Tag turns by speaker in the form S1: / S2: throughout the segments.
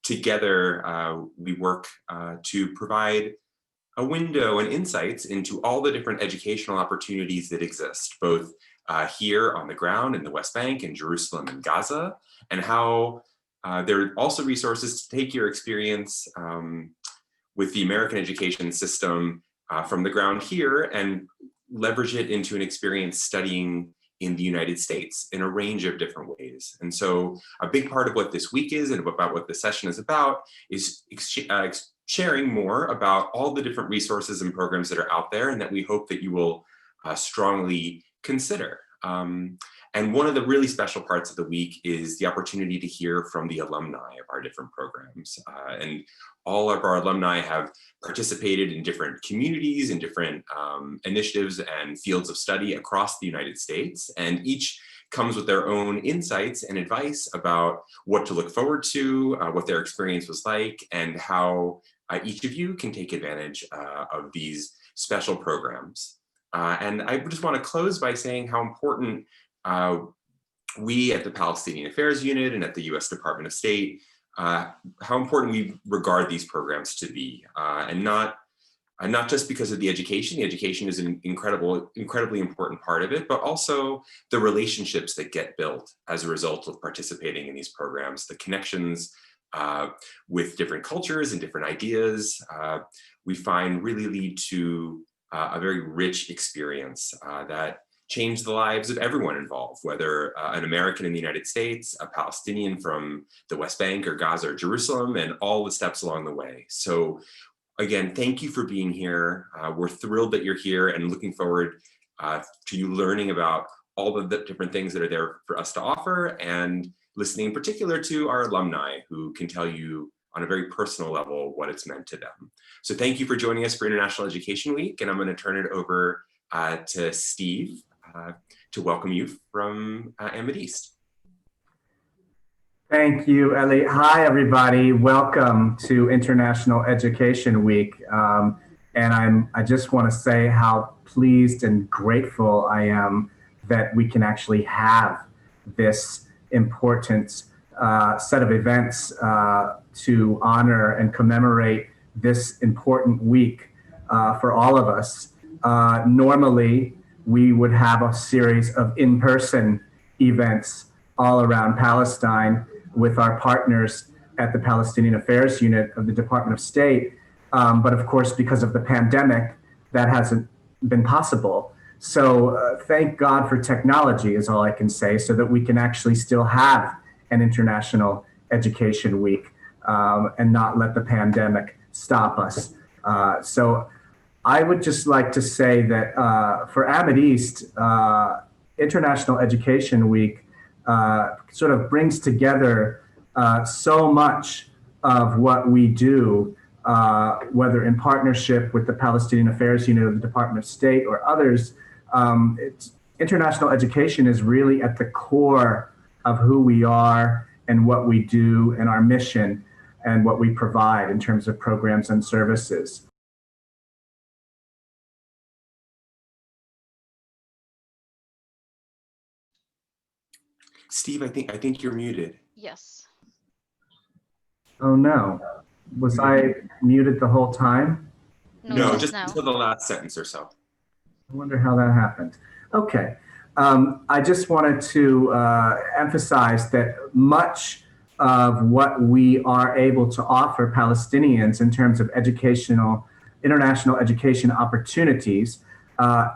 S1: Together, we work to provide a window and insights into all the different educational opportunities that exist, both here on the ground in the West Bank, in Jerusalem and Gaza, and how there are also resources to take your experience with the American education system from the ground here and leverage it into an experience studying in the United States in a range of different ways. And so a big part of what this week is and about what this session is about is sharing more about all the different resources and programs that are out there and that we hope that you will strongly consider. And one of the really special parts of the week is the opportunity to hear from the alumni of our different programs. And all of our alumni have participated in different communities and different initiatives and fields of study across the United States. And each comes with their own insights and advice about what to look forward to, what their experience was like, and how each of you can take advantage of these special programs. And I just want to close by saying how important we at the Palestinian Affairs Unit and at the U.S. Department of State, how important we regard these programs to be, and not just because of the education. The education is an incredibly important part of it, but also the relationships that get built as a result of participating in these programs, the connections with different cultures and different ideas, we find really lead to a very rich experience that changed the lives of everyone involved, whether an American in the United States, a Palestinian from the West Bank or Gaza or Jerusalem, and all the steps along the way. So again, thank you for being here. We're thrilled that you're here and looking forward to you learning about all of the different things that are there for us to offer, and listening in particular to our alumni who can tell you on a very personal level what it's meant to them. So thank you for joining us for International Education Week, and I'm going to turn it over to Steve to welcome you from AMIDEAST.
S2: Thank you, Ellie. Hi, everybody. Welcome to International Education Week. And I just want to say how pleased and grateful I am that we can actually have this important set of events to honor and commemorate this important week for all of us. Normally, we would have a series of in-person events all around Palestine with our partners at the Palestinian Affairs Unit of the Department of State. But of course, because of the pandemic, that hasn't been possible. So thank God for technology is all I can say, so that we can actually still have an International Education Week and not let the pandemic stop us. So I would just like to say that for AMIDEAST, International Education Week sort of brings together so much of what we do, whether in partnership with the Palestinian Affairs Unit of the Department of State or others. International education is really at the core of who we are and what we do and our mission and what we provide in terms of programs and services.
S1: Steve, I think you're muted.
S3: Yes.
S2: Oh no, was I muted the whole time?
S1: No, just until the last sentence or so.
S2: I wonder how that happened. Okay, I just wanted to emphasize that much of what we are able to offer Palestinians in terms of international education opportunities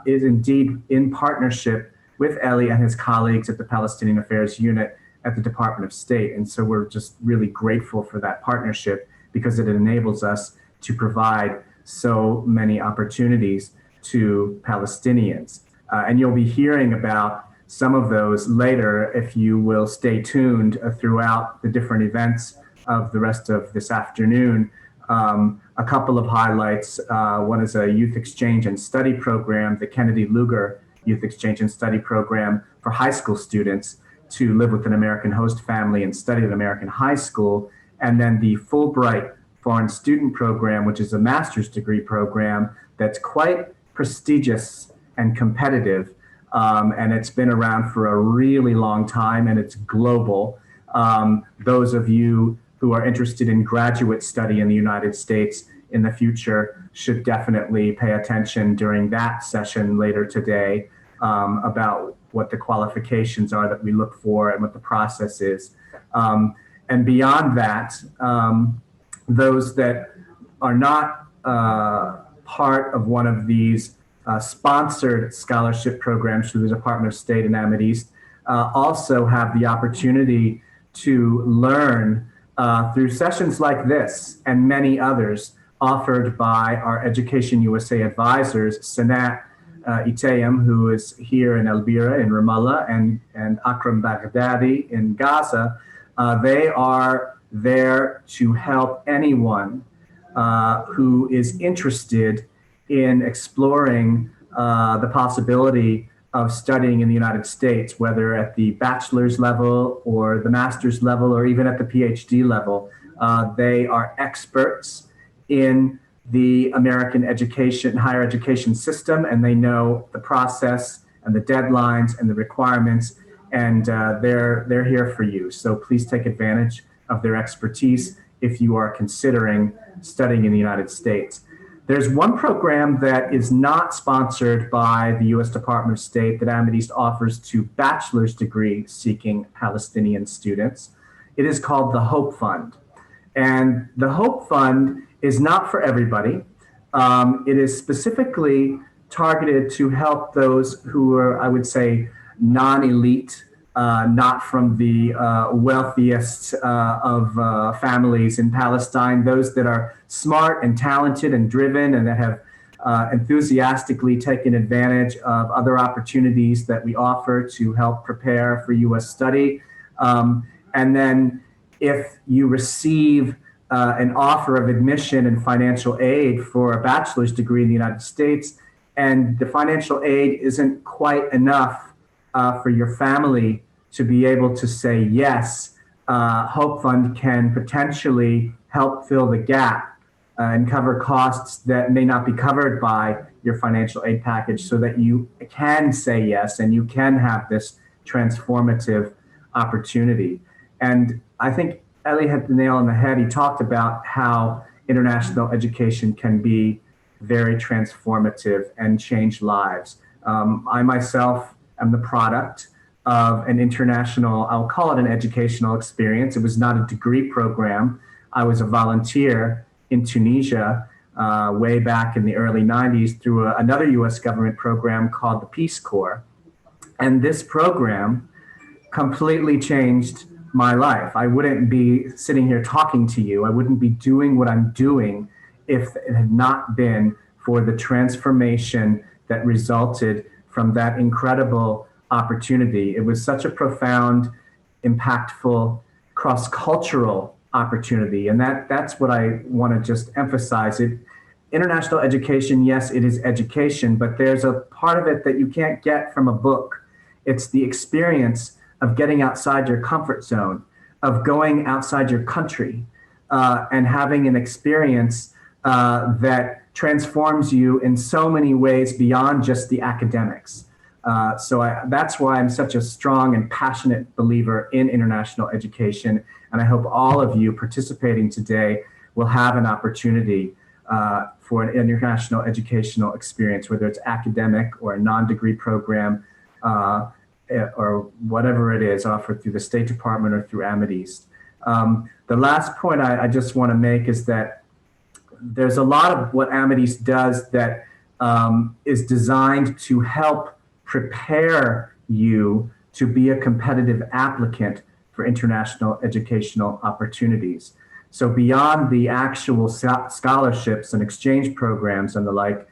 S2: is indeed in partnership with Eli and his colleagues at the Palestinian Affairs Unit at the Department of State. And so we're just really grateful for that partnership because it enables us to provide so many opportunities to Palestinians. And you'll be hearing about some of those later if you will stay tuned throughout the different events of the rest of this afternoon. A couple of highlights. One is a youth exchange and study program, the Kennedy Lugar Youth Exchange and Study Program for high school students to live with an American host family and study at American high school. And then the Fulbright Foreign Student Program, which is a master's degree program that's quite prestigious and competitive. And it's been around for a really long time and it's global. Those of you who are interested in graduate study in the United States in the future should definitely pay attention during that session later today about what the qualifications are that we look for and what the process is. And beyond that, those that are not part of one of these sponsored scholarship programs through the Department of State and AMIDEAST also have the opportunity to learn through sessions like this and many others offered by our EducationUSA advisors, Sanat Itayam, who is here in Elbira in Ramallah, and Akram Baghdadi in Gaza. They are there to help anyone who is interested in exploring the possibility of studying in the United States, whether at the bachelor's level or the master's level or even at the PhD level. They are experts in the American education, higher education system, and they know the process and the deadlines and the requirements, and they're here for you. So please take advantage of their expertise if you are considering studying in the United States. There's one program that is not sponsored by the U.S. Department of State that AMIDEAST offers to bachelor's degree seeking Palestinian students. It is called the Hope Fund. And the Hope Fund is not for everybody. It is specifically targeted to help those who are, I would say, non-elite, not from the wealthiest of families in Palestine, those that are smart and talented and driven and that have enthusiastically taken advantage of other opportunities that we offer to help prepare for U.S. study. And then if you receive an offer of admission and financial aid for a bachelor's degree in the United States, and the financial aid isn't quite enough for your family to be able to say yes, Hope Fund can potentially help fill the gap and cover costs that may not be covered by your financial aid package so that you can say yes and you can have this transformative opportunity. And I think Ellie hit the nail on the head. He talked about how international education can be very transformative and change lives. I myself am the product of an international, I'll call it an educational experience. It was not a degree program. I was a volunteer in Tunisia way back in the early 90s through another US government program called the Peace Corps. And this program completely changed my life. I wouldn't be sitting here talking to you. I wouldn't be doing what I'm doing if it had not been for the transformation that resulted from that incredible opportunity. It was such a profound, impactful, cross-cultural opportunity. And that's what I want to just emphasize. International education, yes, it is education, but there's a part of it that you can't get from a book. It's the experience of getting outside your comfort zone, of going outside your country, and having an experience that transforms you in so many ways beyond just the academics. That's why I'm such a strong and passionate believer in international education. And I hope all of you participating today will have an opportunity for an international educational experience, whether it's academic or a non-degree program, or whatever it is offered through the State Department or through AMIDEAST. The last point I just want to make is that there's a lot of what AMIDEAST does that is designed to help prepare you to be a competitive applicant for international educational opportunities. So beyond the actual scholarships and exchange programs and the like,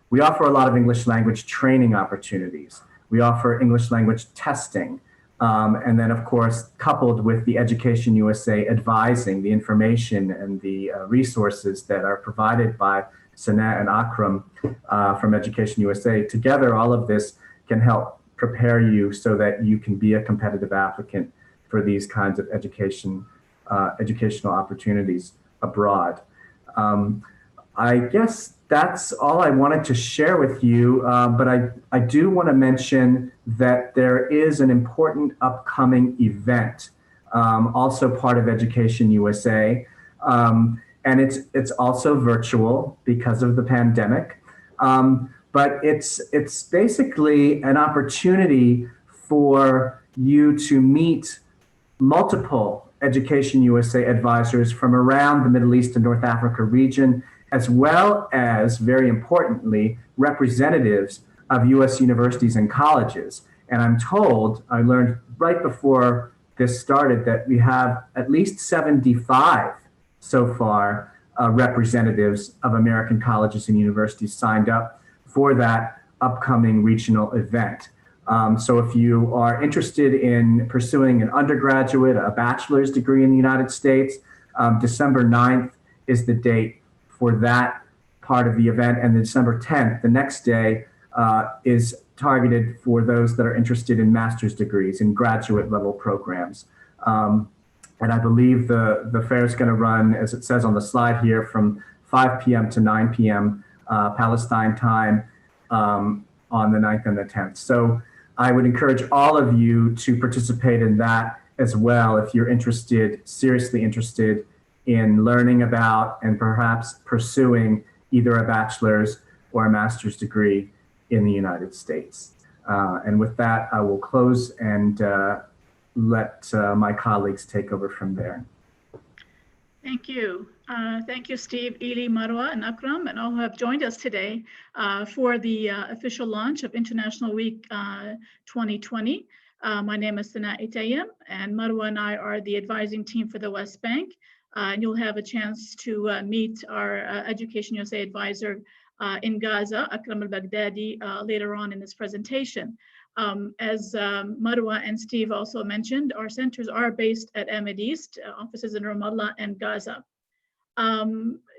S2: we offer a lot of English language training opportunities. We offer English language testing. And then, of course, coupled with the EducationUSA advising, the information and the resources that are provided by Sanat and Akram from EducationUSA, together all of this can help prepare you so that you can be a competitive applicant for these kinds of educational opportunities abroad. I guess that's all I wanted to share with you, but I do want to mention that there is an important upcoming event also part of Education USA. And it's also virtual because of the pandemic. But it's basically an opportunity for you to meet multiple Education USA advisors from around the Middle East and North Africa region, as well as, very importantly, representatives of US universities and colleges. And I'm told, I learned right before this started, that we have at least 75 so far representatives of American colleges and universities signed up for that upcoming regional event. So if you are interested in pursuing an undergraduate, a bachelor's degree in the United States, December 9th is the date for that part of the event. And December 10th, the next day, is targeted for those that are interested in master's degrees in graduate level programs. And I believe the fair is going to run, as it says on the slide here, from 5 p.m. to 9 p.m. Palestine time on the 9th and the 10th. So I would encourage all of you to participate in that as well if you're interested, seriously interested in learning about and perhaps pursuing either a bachelor's or a master's degree in the United States. And with that, I will close and let my colleagues take over from there.
S3: Thank you. Thank you, Steve, Eli, Marwa, and Akram, and all who have joined us today for the official launch of International Week 2020. My name is Sana Itayim, and Marwa and I are the advising team for the West Bank. And you'll have a chance to meet our Education USA advisor in Gaza, Akram al-Baghdadi, later on in this presentation. As Marwa and Steve also mentioned, our centers are based at AMIDEAST, offices in Ramallah and Gaza.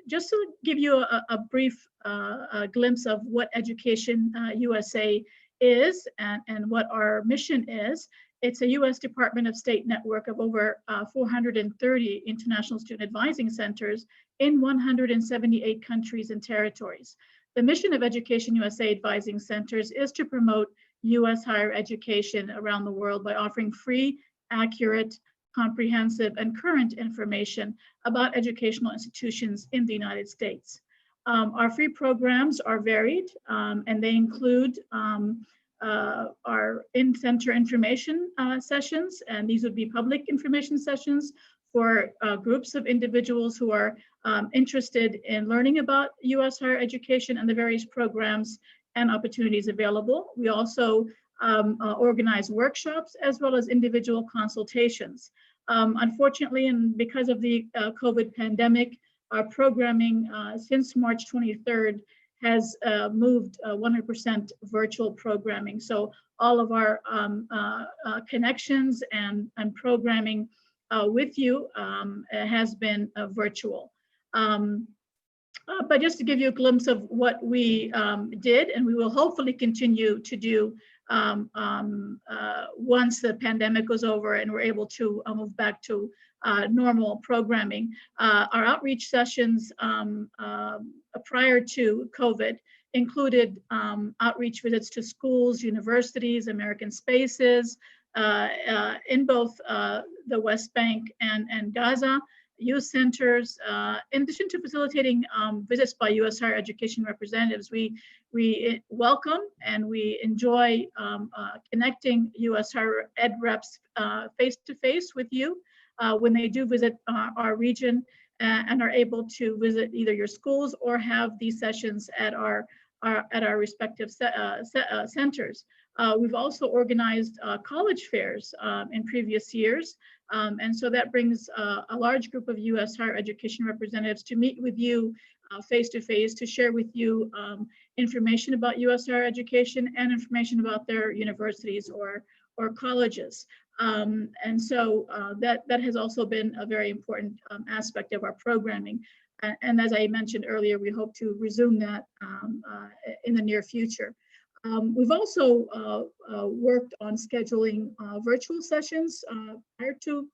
S3: Just to give you a brief glimpse of what Education USA is and what our mission is, it's a US Department of State network of over 430 international student advising centers in 178 countries and territories. The mission of Education USA advising centers is to promote US higher education around the world by offering free, accurate, comprehensive, and current information about educational institutions in the United States. Our free programs are varied, and they include our in-center information sessions, and these would be public information sessions for groups of individuals who are interested in learning about US higher education and the various programs and opportunities available. We also organize workshops as well as individual consultations. Unfortunately, and because of the COVID pandemic, our programming since March 23rd has moved 100% virtual programming. So all of our connections and programming with you has been virtual. But just to give you a glimpse of what we did, and we will hopefully continue to do once the pandemic goes over and we're able to move back to normal programming. Our outreach sessions prior to COVID included outreach visits to schools, universities, American spaces in both the West Bank and Gaza, youth centers. In addition to facilitating visits by US higher education representatives, we welcome and we enjoy connecting US higher ed reps face-to-face with you when they do visit our region and are able to visit either your schools or have these sessions at our respective centers. We've also organized college fairs in previous years. And so that brings a large group of US higher education representatives to meet with you face-to-face to share with you information about US higher education and information about their universities or colleges. And so that has also been a very important aspect of our programming. And as I mentioned earlier, we hope to resume that in the near future. We've also worked on scheduling virtual sessions prior to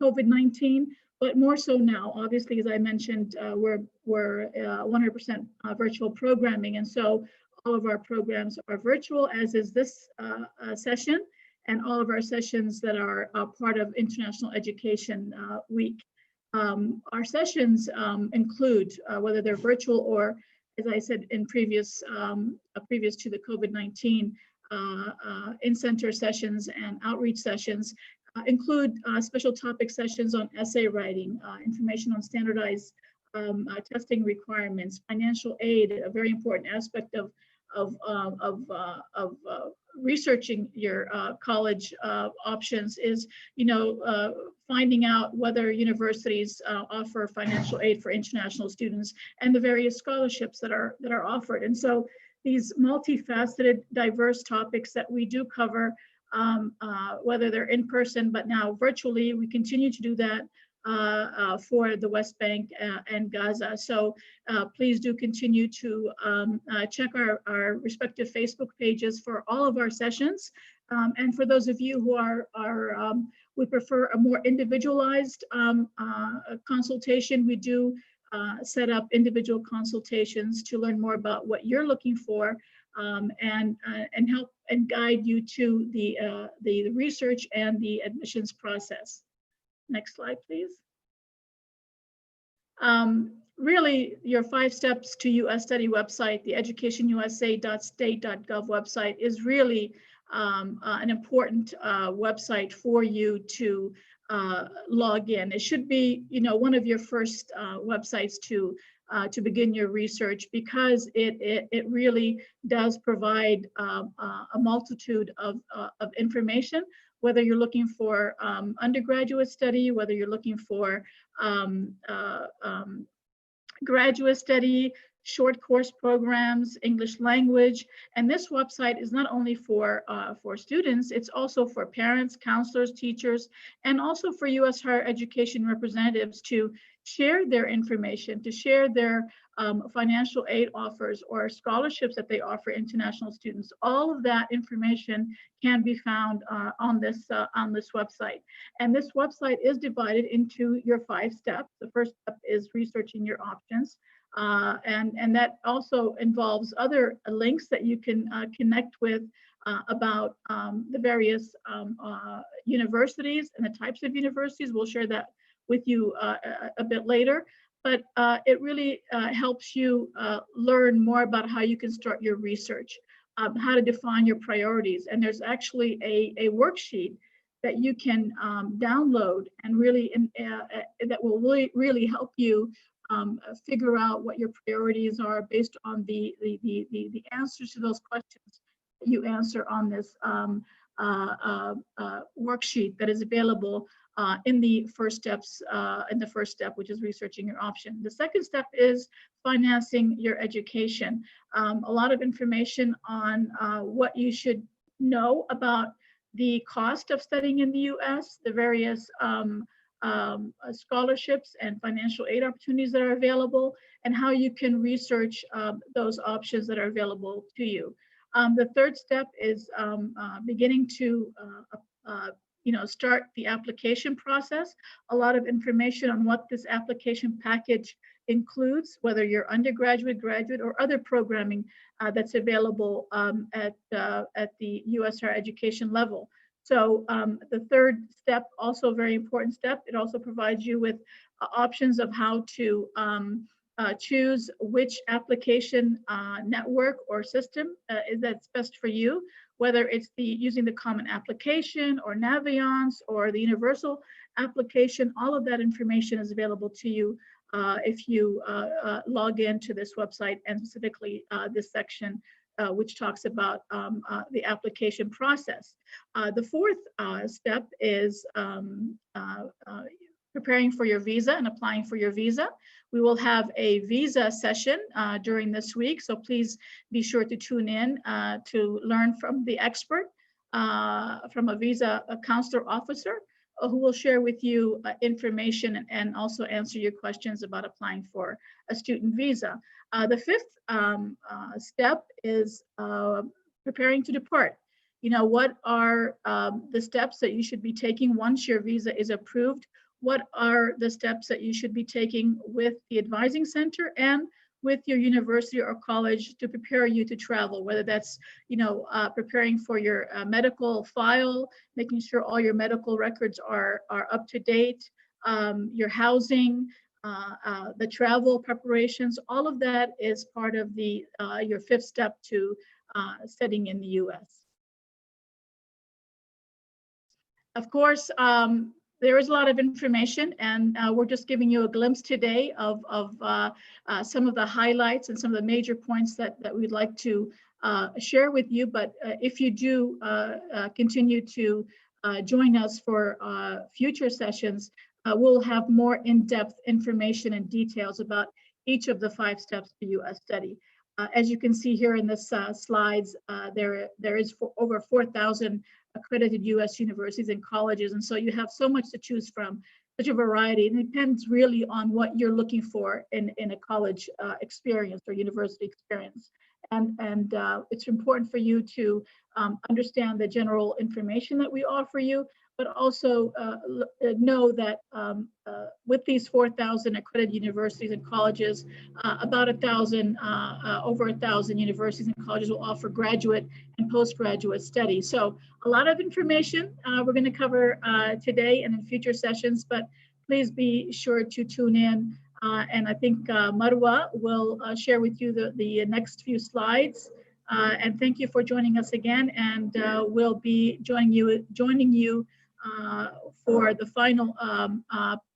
S3: COVID-19, but more so now. Obviously, as I mentioned, we're 100% virtual programming, and so all of our programs are virtual, as is this session. and all of our sessions that are part of International Education Week. Our sessions include, whether they're virtual or, as I said in previous to the COVID-19, in-center sessions and outreach sessions, include special topic sessions on essay writing, information on standardized testing requirements, financial aid, a very important aspect of researching your college options is, finding out whether universities offer financial aid for international students and the various scholarships that are offered. And so these multifaceted, diverse topics that we do cover, whether they're in person, but now virtually, we continue to do that for the West Bank and Gaza. So please do continue to check our respective Facebook pages for all of our sessions. And for those of you who would prefer a more individualized consultation, we do set up individual consultations to learn more about what you're looking for, and help and guide you to the research and the admissions process. Next slide, please. Really, your 5 steps to US study website, the educationusa.state.gov website, is really an important website for you to log in. It should be, one of your first websites to begin your research, because it really does provide a multitude of information, whether you're looking for undergraduate study, whether you're looking for graduate study, short course programs, English language. And this website is not only for students, it's also for parents, counselors, teachers, and also for U.S. higher education representatives to share their information, to share their financial aid offers or scholarships that they offer international students. All of that information can be found on this website. And this website is divided into your 5 steps. The first step is researching your options. And that also involves other links that you can connect with about the various universities and the types of universities. We'll share that with you a bit later, but it really helps you learn more about how you can start your research, how to define your priorities. And there's actually a worksheet that you can download and really that will really help you figure out what your priorities are based on the answers to those questions that you answer on this worksheet that is available in the first step, which is researching your option. The second step is financing your education. A lot of information on what you should know about the cost of studying in the U.S., the various scholarships and financial aid opportunities that are available, and how you can research those options that are available to you. The third step is beginning to start the application process. A lot of information on what this application package includes, whether you're undergraduate, graduate, or other programming that's available at the U.S. higher education level. So the third step, also a very important step, it also provides you with options of how to choose which application network or system that's best for you, whether it's using the Common Application or Naviance or the Universal Application. All of that information is available to you if you log into this website, and specifically this section which talks about the application process. The fourth step is preparing for your visa and applying for your visa. We will have a visa session during this week, so please be sure to tune in to learn from the expert, from a visa counselor officer, who will share with you information and also answer your questions about applying for a student visa. The fifth step is preparing to depart. What are the steps that you should be taking once your visa is approved? What are the steps that you should be taking with the advising center and with your university or college to prepare you to travel, whether that's, preparing for your medical file, making sure all your medical records are up to date, your housing, the travel preparations, all of that is part of your fifth step to studying in the US. Of course, there is a lot of information, and we're just giving you a glimpse today of some of the highlights and some of the major points that we'd like to share with you. But if you do continue to join us for future sessions, we'll have more in-depth information and details about each of the 5 steps to US study. As you can see here in this slides, there is over 4,000 accredited US universities and colleges. And so you have so much to choose from, such a variety. And it depends really on what you're looking for in a college experience or university experience. And it's important for you to understand the general information that we offer you, but also know that with these 4,000 accredited universities and colleges, about over 1,000 universities and colleges will offer graduate and postgraduate studies. So a lot of information we're going to cover today and in future sessions, but please be sure to tune in. And I think Marwa will share with you the next few slides. And thank you for joining us again. And we'll be joining you for the final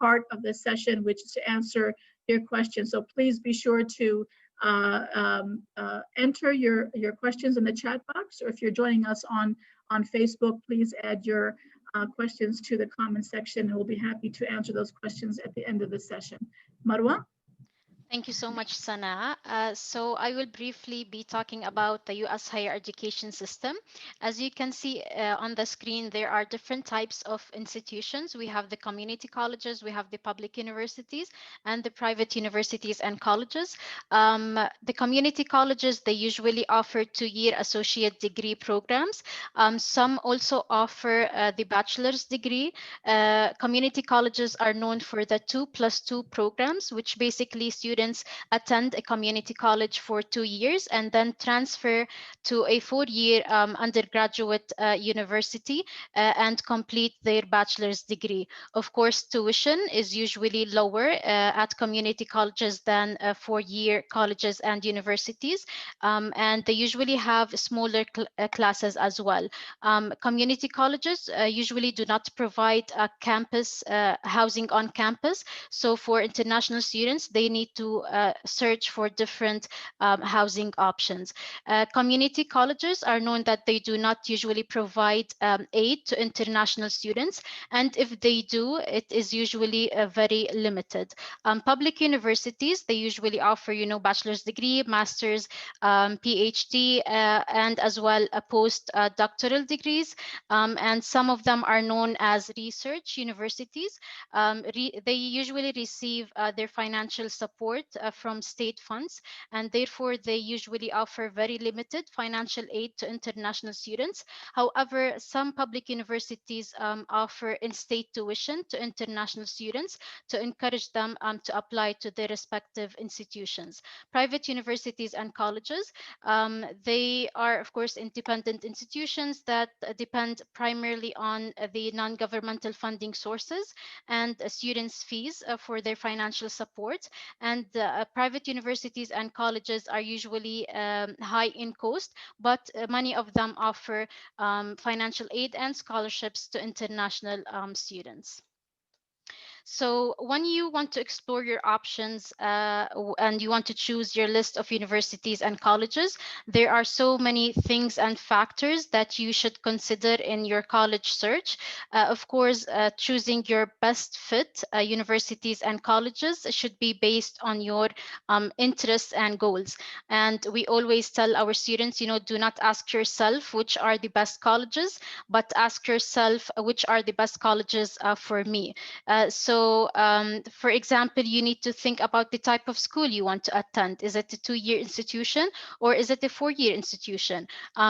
S3: part of this session, which is to answer your questions. So please be sure to enter your questions in the chat box, or if you're joining us on Facebook, please add your questions to the comment section, and we'll be happy to answer those questions at the end of the session. Marwa?
S4: Thank you so much, Sana. So I will briefly be talking about the U.S. higher education system. As you can see on the screen, there are different types of institutions. We have the community colleges, we have the public universities, and the private universities and colleges. The community colleges, they usually offer 2-year associate degree programs. Some also offer the bachelor's degree. Community colleges are known for the 2+2 programs, which basically students attend a community college for 2 years and then transfer to a 4-year undergraduate university and complete their bachelor's degree. Of course, tuition is usually lower at community colleges than 4-year colleges and universities, and they usually have smaller classes as well. Community colleges usually do not provide campus housing on campus, so for international students, they need to search for different housing options. Community colleges are known that they do not usually provide aid to international students, and if they do, it is usually very limited. Public universities, they usually offer, bachelor's degree, master's, PhD, and as well postdoctoral degrees, and some of them are known as research universities. They usually receive their financial support from state funds, and therefore they usually offer very limited financial aid to international students. However, some public universities offer in-state tuition to international students to encourage them to apply to their respective institutions. Private universities and colleges, they are, of course, independent institutions that depend primarily on the non-governmental funding sources and students' fees for their financial support. And private universities and colleges are usually high in cost, but many of them offer financial aid and scholarships to international students. So when you want to explore your options and you want to choose your list of universities and colleges, there are so many things and factors that you should consider in your college search. Of course, choosing your best fit universities and colleges should be based on your interests and goals. And we always tell our students, do not ask yourself which are the best colleges, but ask yourself which are the best colleges for me. So So for example, you need to think about the type of school you want to attend. Is it a 2-year institution or is it a 4-year institution?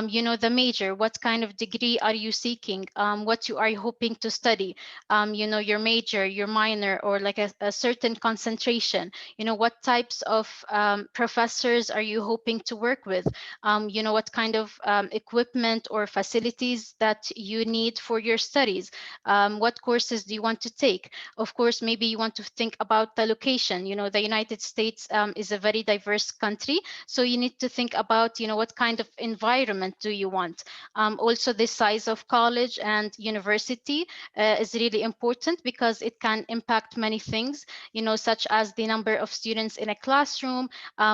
S4: You know, the major, what kind of degree are you seeking? What you are hoping to study? You know, your major, your minor, or like a certain concentration. You know, what types of professors are you hoping to work with? You know, what kind of equipment or facilities that you need for your studies? What courses do you want to take? Of course, maybe you want to think about the location. You know, the United States is a very diverse country, so you need to think about, you know, what kind of environment do you want? Also, the size of college and university is really important because it can impact many things, you know, such as the number of students in a classroom,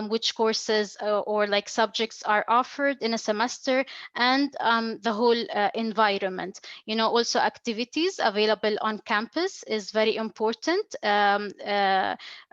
S4: which courses or like subjects are offered in a semester, and the whole environment. You know, also activities available on campus is very important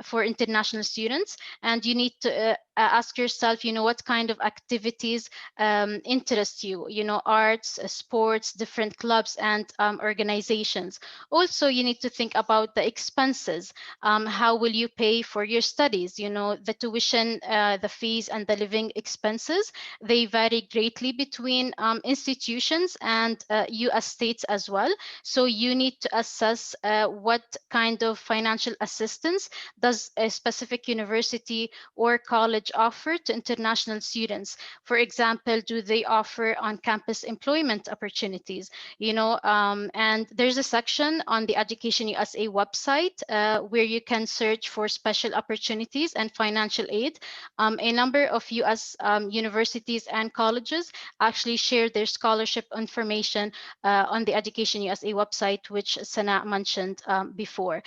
S4: for international students, and you need to ask yourself, you know, what kind of activities interest you, you know, arts, sports, different clubs and organizations. Also, you need to think about the expenses. How will you pay for your studies? You know, the tuition, the fees and the living expenses, they vary greatly between institutions and US states as well. So you need to assess what kind of financial assistance does a specific university or college offer to international students. For example, do they offer on-campus employment opportunities? You know, and there's a section on the EducationUSA website where you can search for special opportunities and financial aid. A number of US universities and colleges actually share their scholarship information on the EducationUSA website, which Sana mentioned before.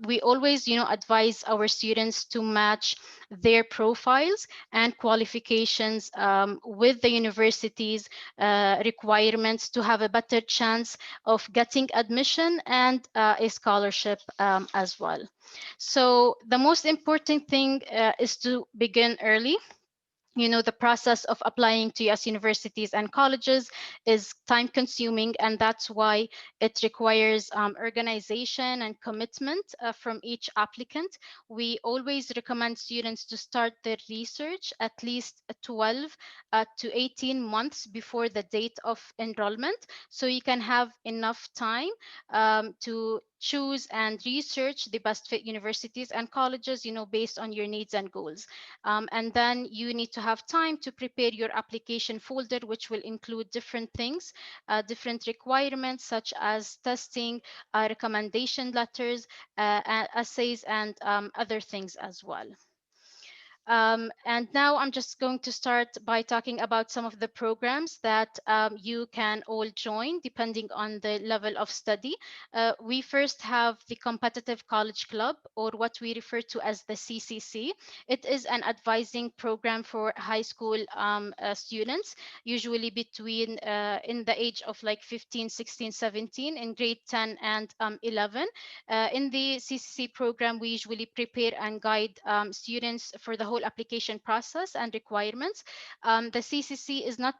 S4: We always, you know, advise our students to match their profiles and qualifications with the university's requirements to have a better chance of getting admission and a scholarship as well. So the most important thing is to begin early. You know, the process of applying to US universities and colleges is time consuming, and that's why it requires organization and commitment from each applicant. We always recommend students to start their research at least 12 to 18 months before the date of enrollment, so you can have enough time to choose and research the best fit universities and colleges, you know, based on your needs and goals. And then you need to have time to prepare your application folder, which will include different things, different requirements such as testing, recommendation letters, essays, and other things as well. And now I'm just going to start by talking about some of the programs that you can all join depending on the level of study. We first have the Competitive College Club, or what we refer to as the CCC. It is an advising program for high school students, usually between in the age of like 15, 16, 17 in grade 10 and 11. In the CCC program, we usually prepare and guide students for the whole application process and requirements. The CCC is not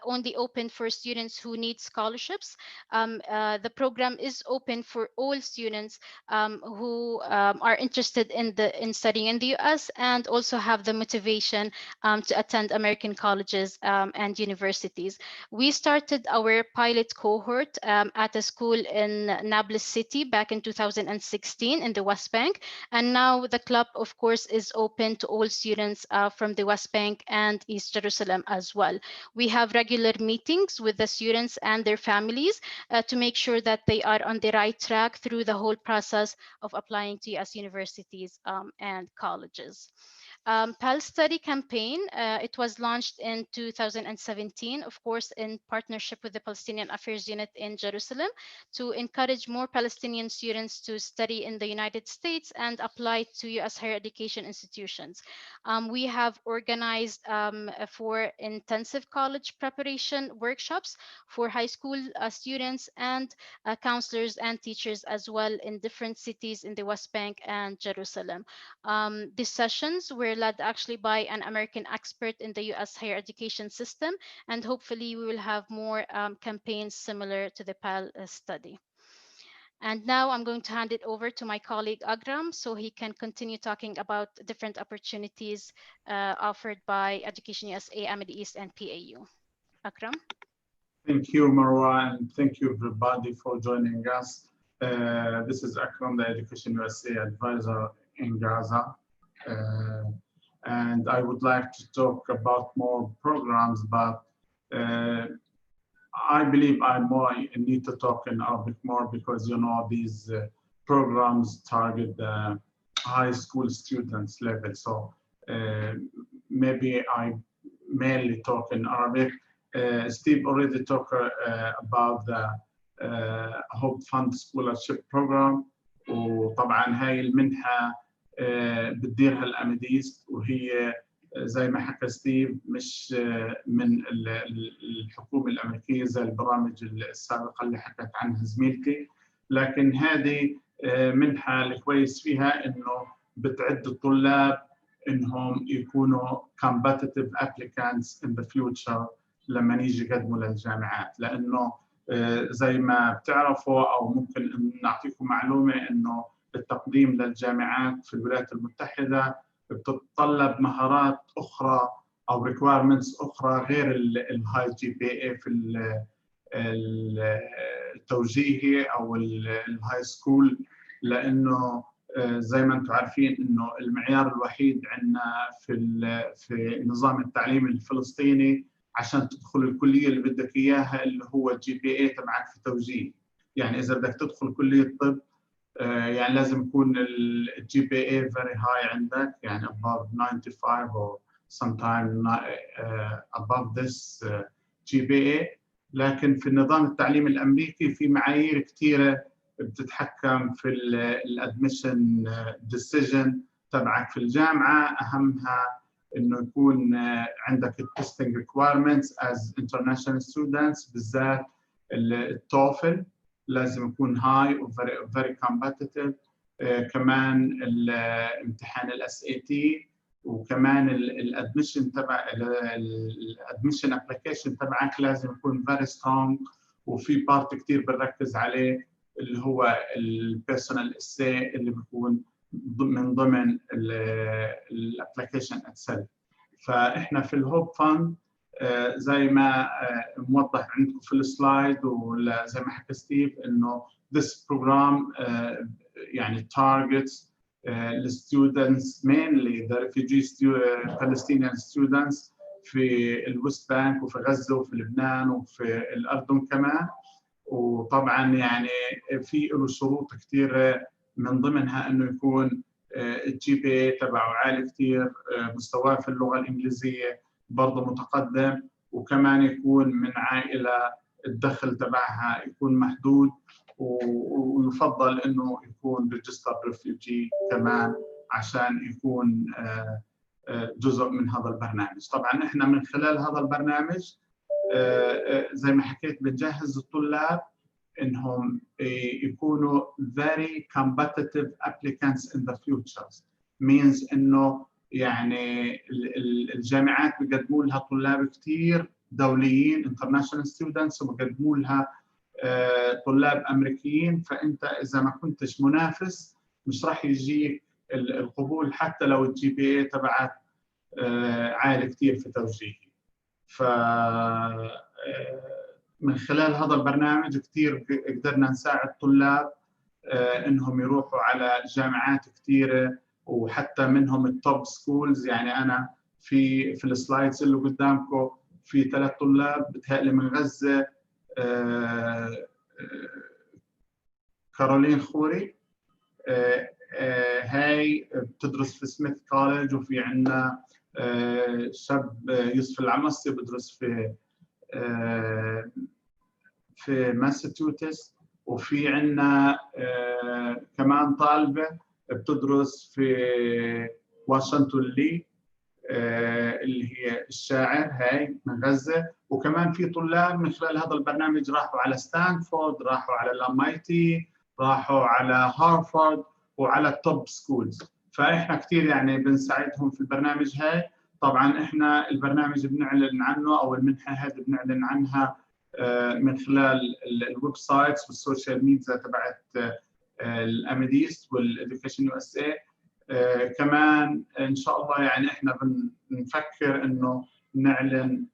S4: only open for students who need scholarships. The program is open for all students who are interested in studying in the US and also have the motivation to attend American colleges and universities. We started our pilot cohort at a school in Nablus City back in 2016 in the West Bank. And now the club, of course, is open to all students from the West Bank and East Jerusalem as well. We have regular meetings with the students and their families to make sure that they are on the right track through the whole process of applying to US universities and colleges. PAL Study Campaign, it was launched in 2017, of course, in partnership with the Palestinian Affairs Unit in Jerusalem, to encourage more Palestinian students to study in the United States and apply to US higher education institutions. We have organized for intensive college preparation workshops for high school students and counselors and teachers as well in different cities in the West Bank and Jerusalem. These sessions were led actually by an American expert in the US higher education system, and hopefully we will have more campaigns similar to the PAL study. And now I'm going to hand it over to my colleague Akram so he can continue talking about different opportunities offered by EducationUSA, AMIDEAST, and PAU. Akram.
S5: Thank you, Marwa, and thank you everybody for joining us. This is Akram, the EducationUSA advisor in Gaza. And I would like to talk about more programs, but I believe I need to talk in Arabic more because, you know, these programs target the high school students level. So maybe I mainly talk in Arabic. Steve already talked about the Hope Fund Scholarship Program, وطبعا هاي المنحة بتديرها الأميديست، وهي زي ما حكى ستيف مش من الحكومة الأمريكية زي البرامج السابقة اللي حكت عنها زميلتي، لكن هذه منحة الكويس فيها إنه بتعد الطلاب إنهم يكونوا competitive applicants in the future لما نيجي يقدموا للجامعات، لأنه زي ما بتعرفوا أو ممكن نعطيكم معلومة إنه التقديم للجامعات في الولايات المتحدة بتتطلب مهارات أخرى أو requirements أخرى غير الهاي جي بي اي في التوجيهي أو الهاي سكول، لأنه زي ما أنتم عارفين إنه المعيار الوحيد عندنا في نظام التعليم الفلسطيني عشان تدخل الكلية اللي بدك إياها اللي هو الجي بي اي تبعك في توجيه. يعني إذا بدك تدخل كلية طب يعني لازم يكون الجي بي اي very high عندك، يعني above 95 or sometime above this GPA. لكن في النظام التعليم الأمريكي في معايير كثيرة بتتحكم في الادميشن ديسيجن تبعك في الجامعة، أهمها إنه يكون عندك testing requirements as international students، بالذات التوفل لازم يكون هاي و very competitive. كمان الامتحان SAT، وكمان الادميشن تبع الادميشن ابلكيشن تبعك لازم يكون very strong، وفي بارت كثير بنركز عليه اللي هو البيرسونال اساي اللي بيكون من ضمن الابلكيشن اتسلف. فاحنا في الهوب فاند زي ما موضح عندكم في السلايد ولا زي ما حكى ستيف انه this program يعني targets the students mainly the refugee Palestinian students في الوست بانك وفي غزة وفي لبنان وفي الأردن كمان. وطبعا يعني في له شروط كثيرة من ضمنها انه يكون الجي بي اي تبعه عالي كثير، مستواه في اللغة الإنجليزية برضه متقدم، وكمان يكون من عائلة الدخل تبعها يكون محدود، ويفضل انه يكون registered refugee كمان عشان يكون جزء من هذا البرنامج. طبعا احنا من خلال هذا البرنامج زي ما حكيت بنجهز الطلاب انهم يكونوا very competitive applicants in the future. means انه يعني الجامعات بيقدموا لها طلاب كثير دوليين international students وبيقدموا لها طلاب امريكيين، فانت اذا ما كنتش منافس مش راح يجيك القبول حتى لو الجي بي اي تبعك عالي كثير في توجيهي. ف من خلال هذا البرنامج كثير قدرنا نساعد طلاب انهم يروحوا على جامعات كثيره وحتى منهم التوب سكولز. يعني انا في السلايدز اللي قدامكم في 3 طلاب بتهيألي من غزه، كارولين خوري هاي بتدرس في سميث كوليدج، وفي عندنا شاب يوسف العمصي بدرس في ماساتشوستس، وفي عندنا كمان طالبة بتدرس في واشنطن لي اللي هي الشاعر هاي من غزة. وكمان في طلاب من خلال هذا البرنامج راحوا على ستانفورد، راحوا على الMIT، راحوا على هارفارد وعلى التوب سكولز. فإحنا كثير يعني بنساعدهم في البرنامج هاي. طبعا إحنا البرنامج بنعلن عنه أو المنحة هذه بنعلن عنها من خلال الويب سايتس والسوشيال ميديا تبعت الأميديست والEducationUSA. كمان إن شاء الله يعني إحنا بنفكر إنه نعلن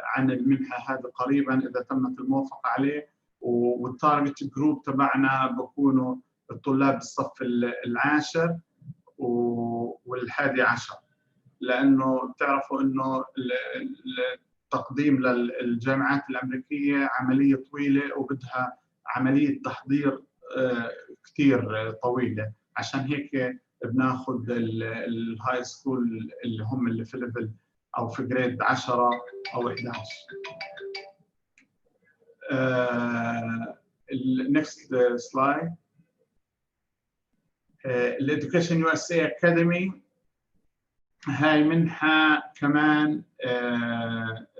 S5: عن المنحة هذه قريبا إذا تمت الموافقة عليه، والتارجت جروب تبعنا بكونوا الطلاب الصف العاشر والحادي عشر، لأنه تعرفوا إنه التقديم للجامعات الأمريكية عملية طويلة وبدها عملية تحضير كثير طويلة، عشان هيك بناخذ الهاي سكول اللي هم اللي في ليفل أو في جريد 10 أو 11. next slide. الEducationUSA Academy هاي منحة كمان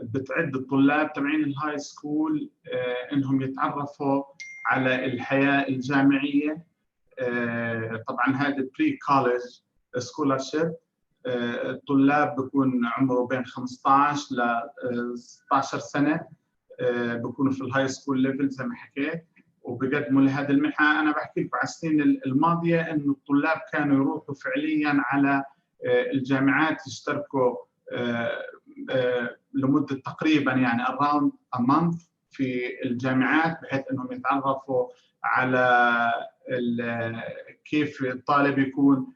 S5: بتعد الطلاب تبعين الهاي سكول إنهم يتعرفوا على الحياة الجامعية. طبعا هذا بري كوليج سكولارشيب. الطلاب بكون عمره بين 15 ل 16 سنة، بكونوا في الهاي سكول ليفل زي ما حكيت، وبقدموا لهذه المنحة. أنا بحكي لكم على السنين الماضية إنه الطلاب كانوا يروحوا فعلياً على الجامعات، يشتركوا لمدة تقريباً يعني around a month في الجامعات، بحيث إنهم يتعرفوا على كيف الطالب يكون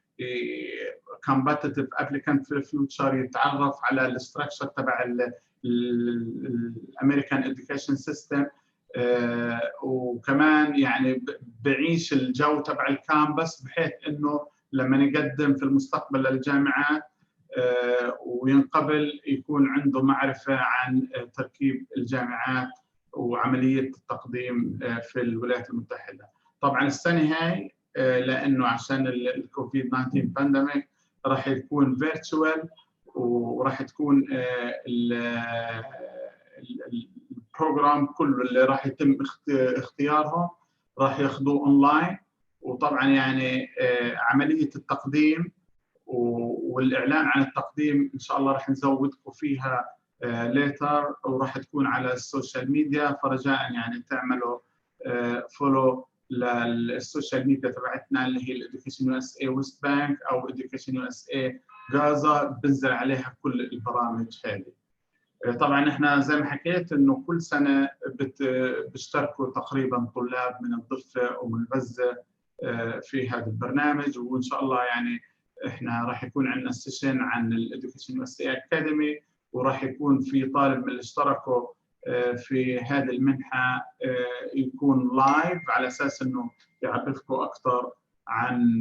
S5: competitive applicant في الفيوتشر، يتعرف على الاستراكشر تبع الامريكان education system، وكمان يعني بعيش الجو تبع الكامبس، بحيث انه لما يقدم في المستقبل للجامعات وينقبل يكون عنده معرفة عن تركيب الجامعات وعملية التقديم في الولايات المتحدة. طبعا السنة هاي لأنه عشان الكوفيد 19 بانديميك راح يكون فيرتشوال، وراح تكون البروجرام كله اللي راح يتم اختيارهم راح ياخذوه اونلاين. وطبعا يعني عمليه التقديم والاعلان عن التقديم ان شاء الله راح نزودكم فيها ليتر، وراح تكون على السوشيال ميديا، فرجاء يعني تعملوا فولو للسوشيال ميديا تبعتنا اللي هي EducationUSA ويست بانك او EducationUSA غازا، بنزل عليها كل البرامج هذه. طبعا احنا زي ما حكيت انه كل سنه بيشتركوا تقريبا طلاب من الضفه ومن غزه في هذا البرنامج، وان شاء الله يعني احنا راح يكون عندنا سيشن عن الEducationUSA Academy، وراح يكون في طالب من اللي اشتركوا في هذه المنحه يكون لايف على اساس انه يعرفكم اكثر عن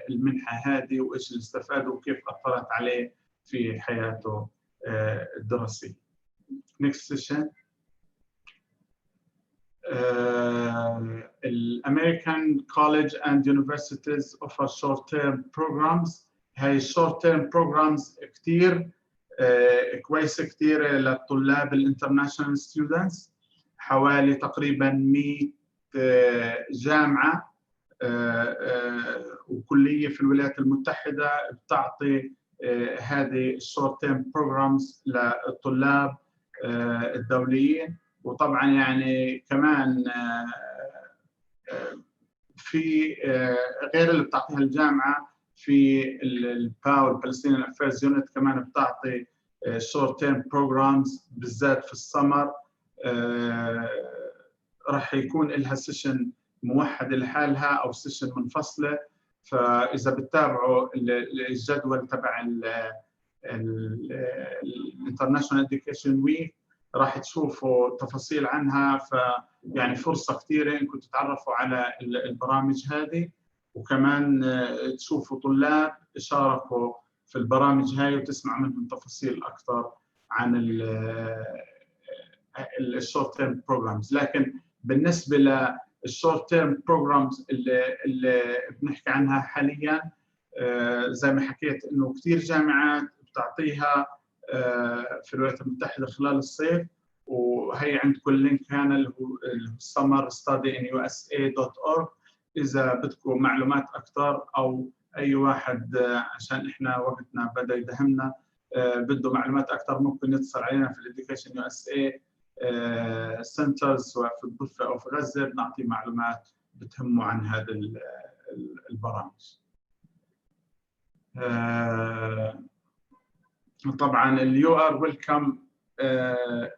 S5: المنحه هذه وايش اللي استفادوا وكيف اثرت عليه في حياته الدراسيه. Next session. American College and Universities offer short-term programs. هاي short-term programs كتير كويسة كتير للطلاب الانترناشونال ستودنتس. حوالي تقريبا 100 جامعة وكلية في الولايات المتحدة بتعطي هذه الشورت تيرم بروجرامز للطلاب الدوليين. وطبعا يعني كمان في غير اللي بتعطيها الجامعة، في الباو البالستينيان افيرز يونت كمان بتعطي شورت تيرم بروجرامز بالذات في السمر. راح يكون لها سيشن موحده لحالها او سيشن منفصله، فاذا بتتابعوا الجدول تبع الانترناشونال اديوكيشن ويك راح تشوفوا تفاصيل عنها. فيعني فرصه كثيره انكم تتعرفوا على البرامج هذه، وكمان تشوفوا طلاب شاركوا في البرامج هاي وتسمع منهم تفاصيل اكثر عن الشورت تيرم بروجرامز. لكن بالنسبه للشورت تيرم بروجرامز اللي بنحكي عنها حاليا، زي ما حكيت انه كثير جامعات بتعطيها في الولايات المتحده خلال الصيف، وهي عندكم اللينك هنا اللي هو summerstudyinUSA.org اذا بدكم معلومات اكثر، او اي واحد عشان احنا وقتنا بدا يدهمنا بده معلومات اكثر ممكن يتصل علينا في الEducationUSA سنترز سواء في الضفة أو في غزة، بنعطي معلومات بتهمه عن هذه البرامج. طبعا you are welcome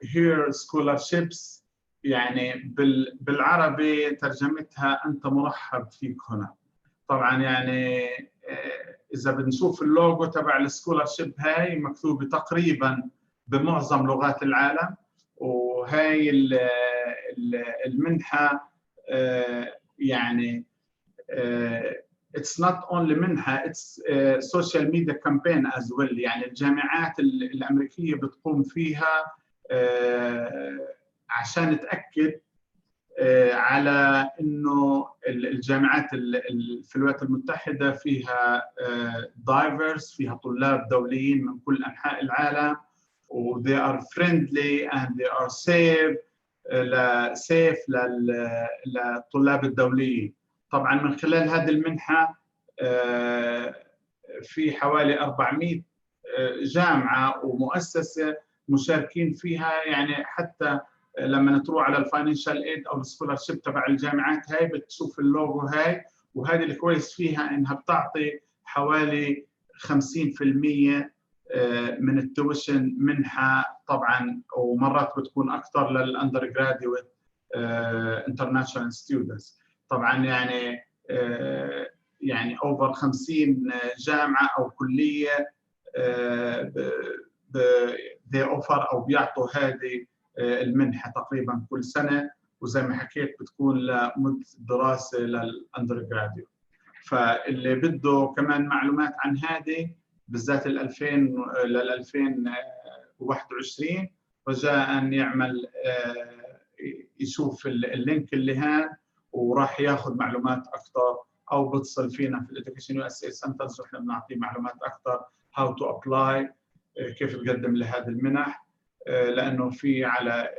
S5: here scholarships، يعني بالعربي ترجمتها أنت مرحب فيك هنا. طبعا يعني إذا بنشوف اللوجو تبع السكولارشيب هاي مكتوبة تقريبا بمعظم لغات العالم، وهاي المنحة يعني it's not only منحة، it's social media campaign as well. يعني الجامعات الأمريكية بتقوم فيها عشان تأكد على إنه الجامعات في الولايات المتحدة فيها diverse، فيها طلاب دوليين من كل أنحاء العالم، و they are friendly and they are safe للطلاب الدوليين. طبعا من خلال هذه المنحة في حوالي 400 جامعة ومؤسسة مشاركين فيها. يعني حتى لما تروح على الفاينانشال ايد او السكولارشيب تبع الجامعات هاي بتشوف اللوجو هاي، وهذه الكويس فيها انها بتعطي حوالي 50% من التويشن منحة طبعا، ومرات بتكون اكثر للاندر جراديويت انترناشونال ستودنتس. طبعا يعني اوفر 50 جامعة او كلية they offer او بيعطوا هذه المنحة تقريبا كل سنة، وزي ما حكيت بتكون لمدة دراسة للأندر جراديويت. فاللي بده كمان معلومات عن هذه بالذات لل 2021 رجاء يعمل يشوف اللينك اللي هان وراح ياخذ معلومات أكثر، أو بتصل فينا في EducationUSA سنترز وإحنا بنعطيه معلومات أكثر how to apply، كيف تقدم لهذه المنح. لأنه في على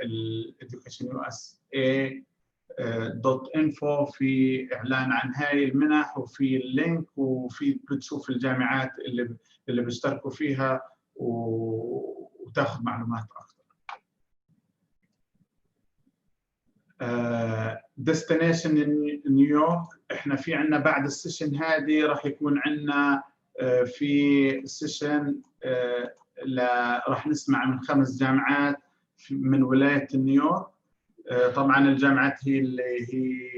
S5: EducationUSA.info في إعلان عن هاي المنح، وفي اللينك، وفي بتشوف الجامعات اللي بيشتركوا فيها وتاخذ معلومات أكثر. Destination نيويورك، إحنا في عنا بعد السيشن هذه راح يكون عنا في سيشن راح نسمع من 5 جامعات من ولاية نيويورك. طبعا الجامعات هي اللي هي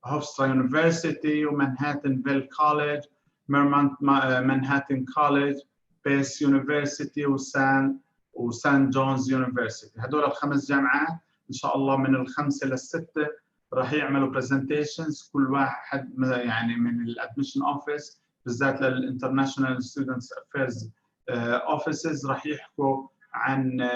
S5: هوفسترا يونيفرسيتي، ومانهاتنفيل كوليدج، مانهاتن كوليدج، بيس يونيفرسيتي، وسان جونز يونيفرسيتي. هدول ال5 جامعات ان شاء الله من ال5 لل6 راح يعملوا برزنتيشنز، كل واحد يعني من الادميشن اوفيس بالذات للانترناشونال ستودنتس افيرز اوفيسز راح يحكوا عن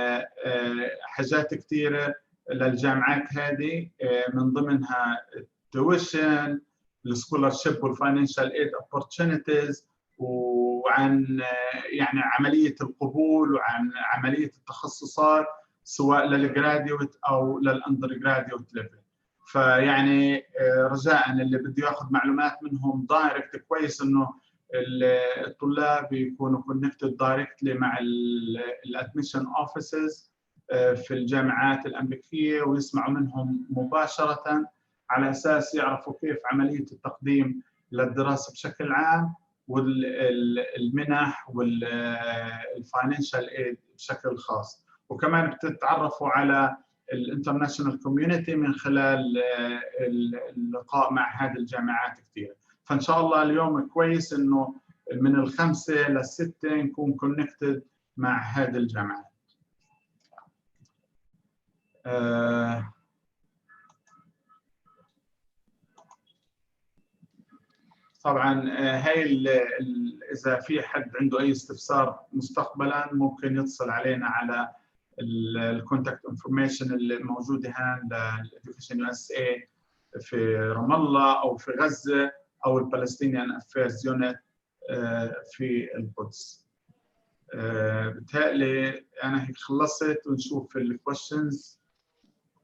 S5: حاجات كثيره للجامعات هذه، من ضمنها التويشن، السكولارشيب والفاينانشال ايد اوبورتونيتيز، وعن يعني عمليه القبول، وعن عمليه التخصصات سواء للجراديويت او للاندر جراديويت ليفل. فيعني رجاء اللي بده ياخذ معلومات منهم دايركت، كويس انه الطلاب يكونوا كونكتد دايركتلي مع الادميشن اوفيسز في الجامعات الامريكيه، ويسمعوا منهم مباشره على اساس يعرفوا كيف عمليه التقديم للدراسه بشكل عام، والمنح والفاينانشال ايد بشكل خاص. وكمان بتتعرفوا على الانترناشونال كوميونتي من خلال اللقاء مع هذه الجامعات كثير. فان شاء الله اليوم كويس انه من ال5 لل6 نكون كونكتد مع هذه الجامعات. طبعا هاي اذا في حد عنده اي استفسار مستقبلا ممكن يتصل علينا على الكونتاكت انفورميشن اللي موجوده هان للEducationUSA في رام الله او في غزه او البالستينيان افيرز يونت في القدس. بتهيألي انا هيك خلصت، ونشوف الكويشنز.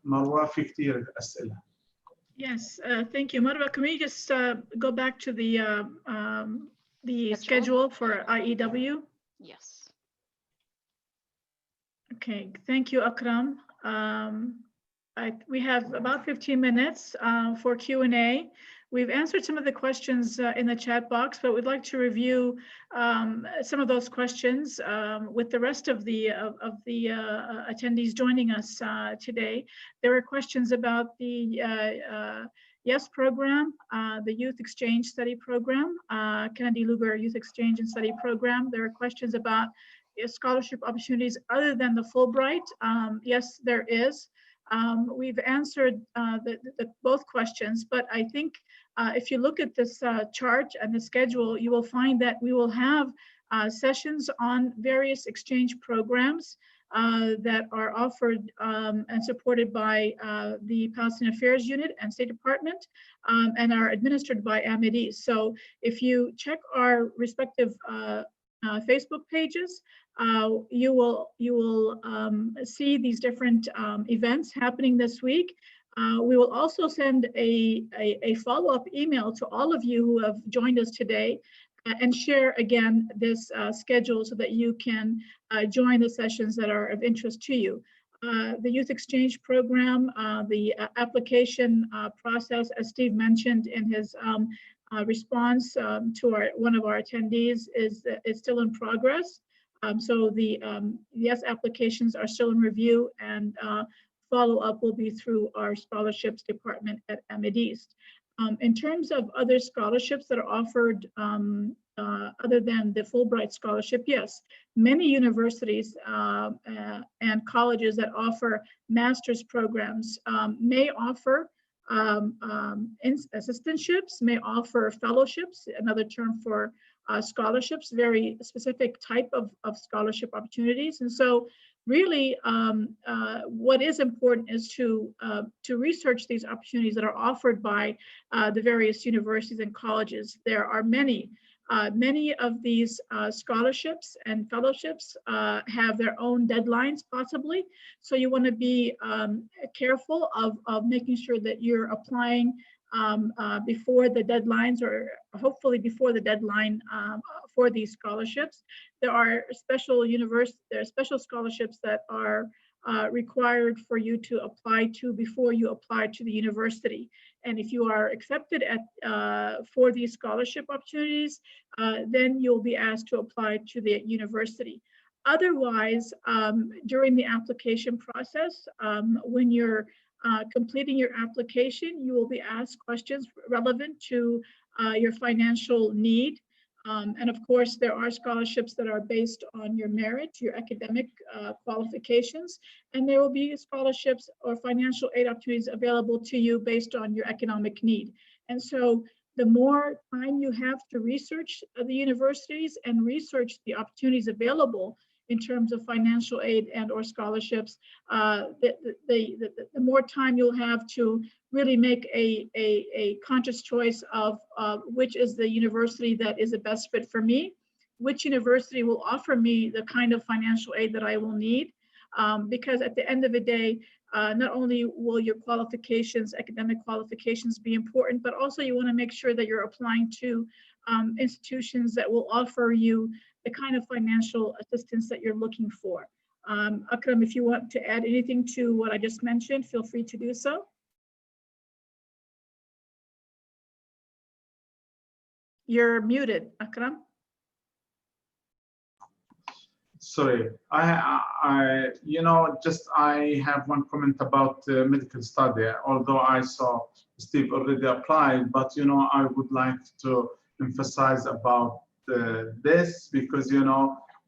S5: مروه في كثير اسئله.
S3: Yes, thank you. Marwa, can we just go back to the schedule for IEW?
S4: Yes.
S3: Okay, thank you, Akram. We have about 15 minutes for Q&A. We've answered some of the questions in the chat box, but we'd like to review some of those questions with the rest of the attendees joining us today. There were questions about the YES program, the Youth Exchange Study Program, Kennedy Lugar Youth Exchange and Study Program. There are questions about scholarship opportunities other than the Fulbright. Yes, there is. We've answered both questions, but I think if you look at this chart and the schedule, you will find that we will have sessions on various exchange programs that are offered and supported by the Palestinian Affairs Unit and State Department and are administered by AMIDEAST. So if you check our respective Facebook pages, you will see these different events happening this week. We will also send a follow-up email to all of you who have joined us today and share again this schedule so that you can join the sessions that are of interest to you. The Youth Exchange Program, the application process, as Steve mentioned in his response to one of our attendees, is still in progress. So the YES applications are still in review, and follow-up will be through our scholarships department at AMIDEAST. In terms of other scholarships that are offered other than the Fulbright scholarship, yes, many universities and colleges that offer master's programs may offer assistantships, may offer fellowships, another term for scholarships, very specific type of scholarship opportunities. And so really what is important is to research these opportunities that are offered by the various universities and colleges. There are many of these scholarships and fellowships have their own deadlines possibly. So you want to be careful of making sure that you're applying before the deadlines, or hopefully before the deadline for these scholarships. There are special scholarships that are required for you to apply to before you apply to the university. And if you are accepted for these scholarship opportunities, then you'll be asked to apply to the university. Otherwise, during the application process, when you're completing your application, you will be asked questions relevant to your financial need. And of course, there are scholarships that are based on your merit, your academic qualifications, and there will be scholarships or financial aid opportunities available to you based on your economic need. And so the more time you have to research the universities and research the opportunities available in terms of financial aid and or scholarships, the more time you'll have to really make a conscious choice of which is the university that is the best fit for me, which university will offer me the kind of financial aid that I will need. Because at the end of the day, not only will your qualifications, academic qualifications be important, but also you want to make sure that you're applying to institutions that will offer you the kind of financial assistance that you're looking for. Akram, if you want to add anything to what I just mentioned, feel free to do so. You're muted, Akram.
S5: Sorry, I have one comment about medical study. Although I saw Steve already applied, but I would like to emphasize about this, because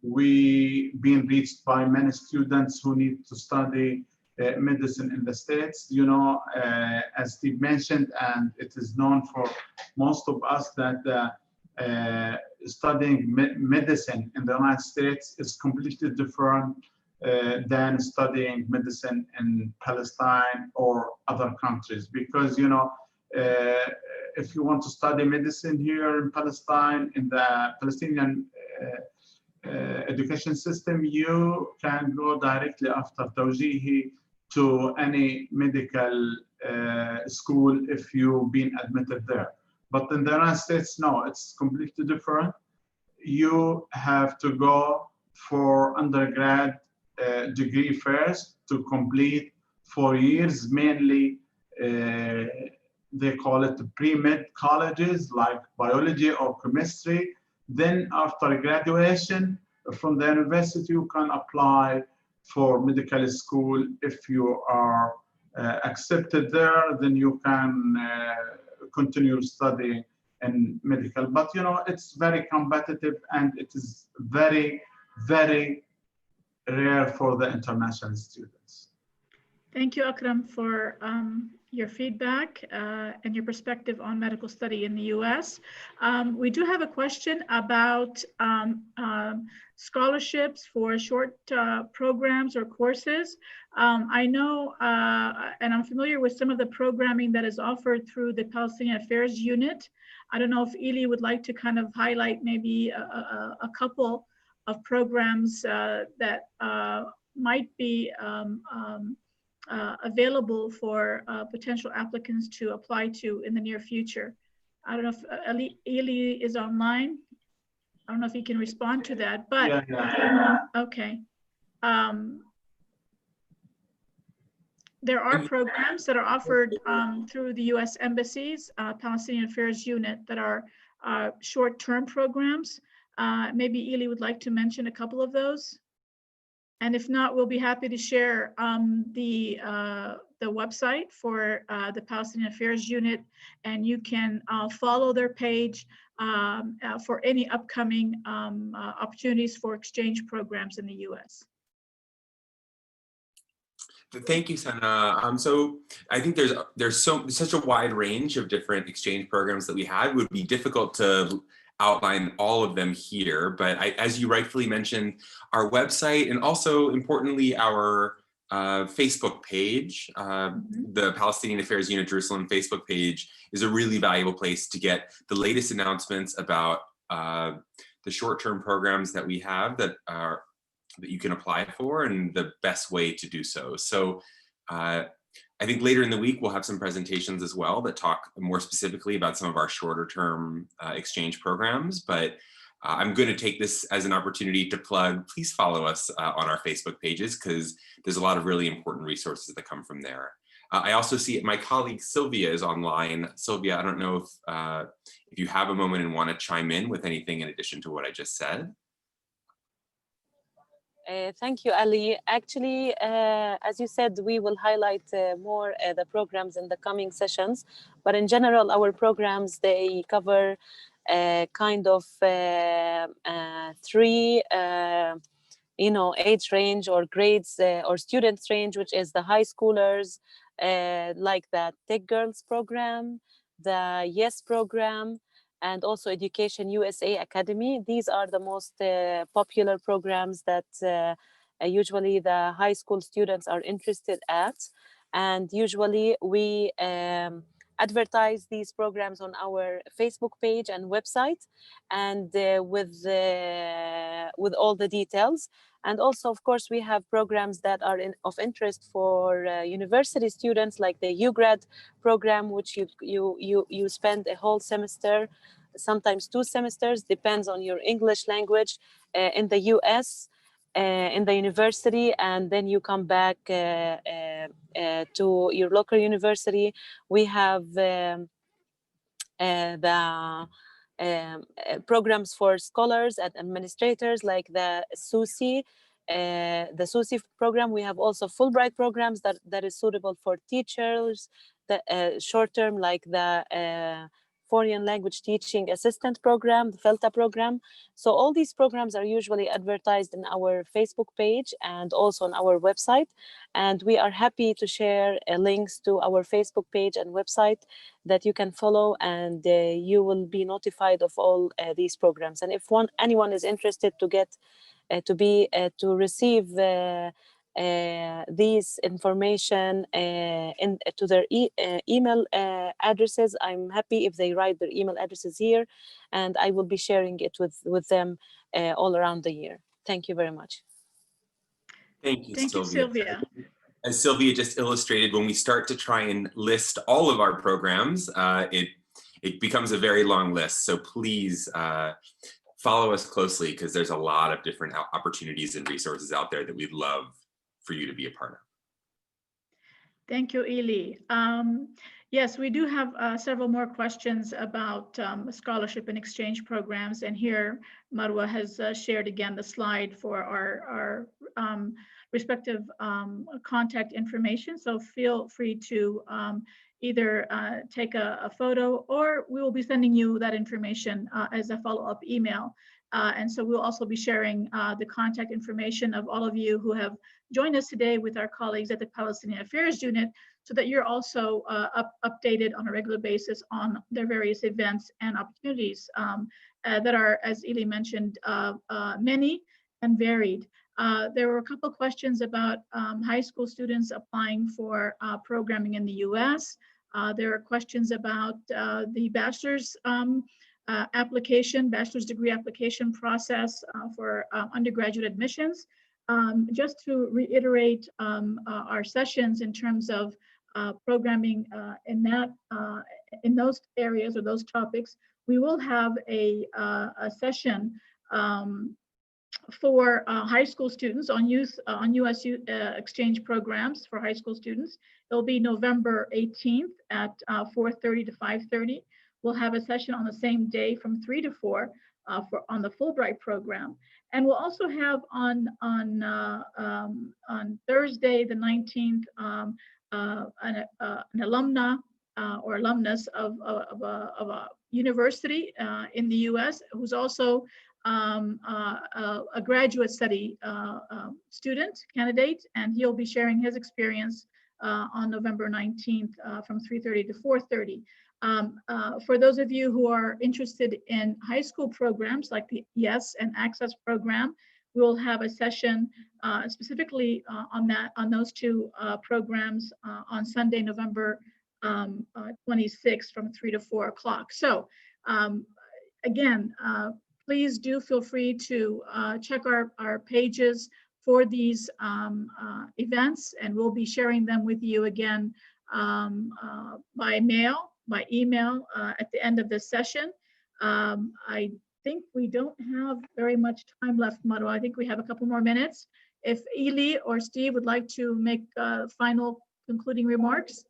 S5: we being reached by many students who need to study medicine in the States. As Steve mentioned, and it is known for most of us that studying medicine in the United States is completely different than studying medicine in Palestine or other countries, because if you want to study medicine here in Palestine, in the Palestinian education system, you can go directly after Tawjihi to any medical school if you've been admitted there. But in the United States, no, it's completely different. You have to go for undergrad degree first to complete 4 years, mainly they call it pre-med colleges like biology or chemistry. Then after graduation from the university, you can apply for medical school. If you are accepted there, then you can continue studying in medical. But you know, it's very competitive and it is very, very rare for the international students.
S3: Thank you, Akram, for your feedback and your perspective on medical study in the US. We do have a question about scholarships for short programs or courses. I know, and I'm familiar with some of the programming that is offered through the Palestinian Affairs Unit. I don't know if Eli would like to kind of highlight maybe a couple of programs that might be available for potential applicants to apply to in the near future. I don't know if Eli is online. I don't know if he can respond to that, but okay. There are programs that are offered through the US embassies, Palestinian Affairs Unit, that are short-term programs. Maybe Eli would like to mention a couple of those. And if not, we'll be happy to share the website for the Palestinian Affairs Unit, and you can follow their page for any upcoming opportunities for exchange programs in the US.
S1: Thank you, Sana. So I think there's such a wide range of different exchange programs that we had. It would be difficult to outline all of them here, but as you rightfully mentioned, our website and also importantly our Facebook page, the Palestinian Affairs Unit Jerusalem Facebook page, is a really valuable place to get the latest announcements about the short-term programs that we have that you can apply for and the best way to do so. So I think later in the week, we'll have some presentations as well that talk more specifically about some of our shorter term exchange programs. But I'm going to take this as an opportunity to plug, please follow us on our Facebook pages, because there's a lot of really important resources that come from there. I also see my colleague Sylvia is online. Sylvia, I don't know if you have a moment and want to chime in with anything in addition to what I just said.
S6: Thank you, Ali. Actually, as you said, we will highlight more the programs in the coming sessions. But in general, our programs, they cover kind of 3 age range or grades or students range, which is the high schoolers, like the Tech Girls program, the YES program, and also EducationUSA Academy. These are the most popular programs that usually the high school students are interested at. And usually we advertise these programs on our Facebook page and website, and with all the details. And also, of course, we have programs that are of interest for university students, like the UGrad program, which you spend a whole semester, sometimes 2 semesters, depends on your English language in the US, in the university, and then you come back to your local university. We have the programs for scholars and administrators, like the SUSI. The SUSI program. We have also Fulbright programs that is suitable for teachers, the short-term, like the Foreign Language Teaching Assistant program, the FELTA program. So all these programs are usually advertised in our Facebook page and also on our website. And we are happy to share links to our Facebook page and website that you can follow, and you will be notified of all these programs. And if anyone is interested to get to receive these information to their email addresses, I'm happy if they write their email addresses here, and I will be sharing it with them all around the year. Thank you very much.
S1: Thank you,
S3: Thank
S1: Sylvia.
S3: you, Sylvia.
S1: As Sylvia just illustrated, when we start to try and list all of our programs, it becomes a very long list. So please follow us closely, because there's a lot of different opportunities and resources out there that we'd love for you to be a part of.
S3: Thank you, Eli. Yes, we do have several more questions about scholarship and exchange programs. And here, Marwa has shared again the slide for our respective contact information. So feel free to either take a photo, or we will be sending you that information as a follow-up email. And so we'll also be sharing the contact information of all of you who have joined us today with our colleagues at the Palestinian Affairs Unit, so that you're also updated on a regular basis on their various events and opportunities that are, as Eli mentioned, many and varied. There were a couple of questions about high school students applying for programming in the US. There are questions about the bachelor's bachelor's degree application process for undergraduate admissions. Just to reiterate our sessions in terms of programming in those areas or those topics, we will have a session for high school students on US exchange programs for high school students. It'll be November 18th at 4:30 to 5:30. We'll have a session on the same day from 3 to 4 on the Fulbright program. And we'll also have on Thursday, the 19th, an alumna or alumnus of a university in the US, who's also a graduate study student candidate, and he'll be sharing his experience on November 19th from 3:30 to 4:30. For those of you who are interested in high school programs like the YES and Access program, we will have a session specifically on those two programs on Sunday, November 26th from 3 to 4 o'clock. So again, please do feel free to check our pages for these events, and we'll be sharing them with you again by email at the end of this session. I think we don't have very much time left, Madhu. I think we have a couple more minutes. If Eli or Steve would like to make final concluding remarks.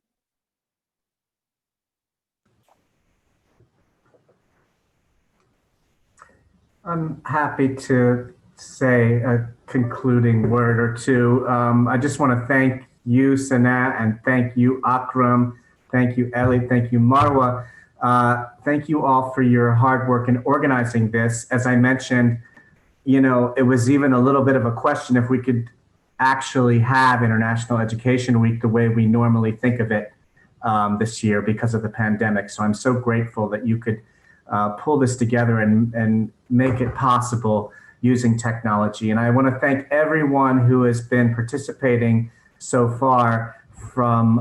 S2: I'm happy to say a concluding word or two. I just want to thank you, Sana, and thank you, Akram. Thank you, Eli. Thank you, Marwa. Thank you all for your hard work in organizing this. As I mentioned, you know, it was even a little bit of a question if we could actually have International Education Week the way we normally think of it this year because of the pandemic. So I'm so grateful that you could pull this together and make it possible using technology. And I want to thank everyone who has been participating so far from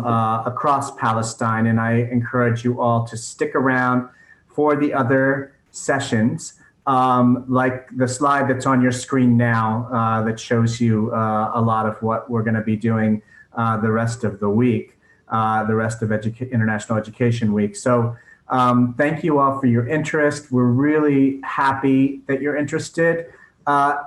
S2: across Palestine. And I encourage you all to stick around for the other sessions, like the slide that's on your screen now that shows you a lot of what we're going to be doing the rest of the week, the rest of International Education Week. So thank you all for your interest. We're really happy that you're interested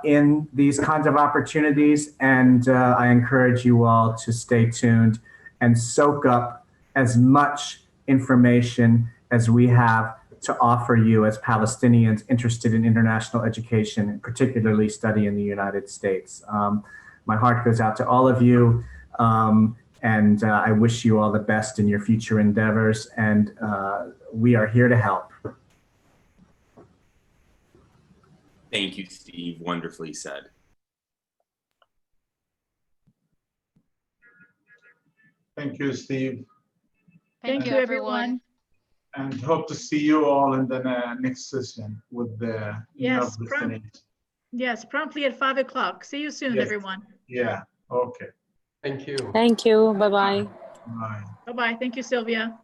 S2: in these kinds of opportunities. And I encourage you all to stay tuned and soak up as much information as we have to offer you as Palestinians interested in international education, and particularly study in the United States. My heart goes out to all of you, and I wish you all the best in your future endeavors, and we are here to help.
S1: Thank you, Steve. Wonderfully said.
S5: Thank you, Steve.
S4: Thank you, everyone.
S5: And hope to see you all in the next session with the
S3: Yes, promptly at 5 o'clock. See you soon, everyone.
S5: Yeah, okay.
S7: Thank you.
S6: Thank you. Bye-bye.
S5: Bye.
S3: Bye-bye. Thank you, Sylvia.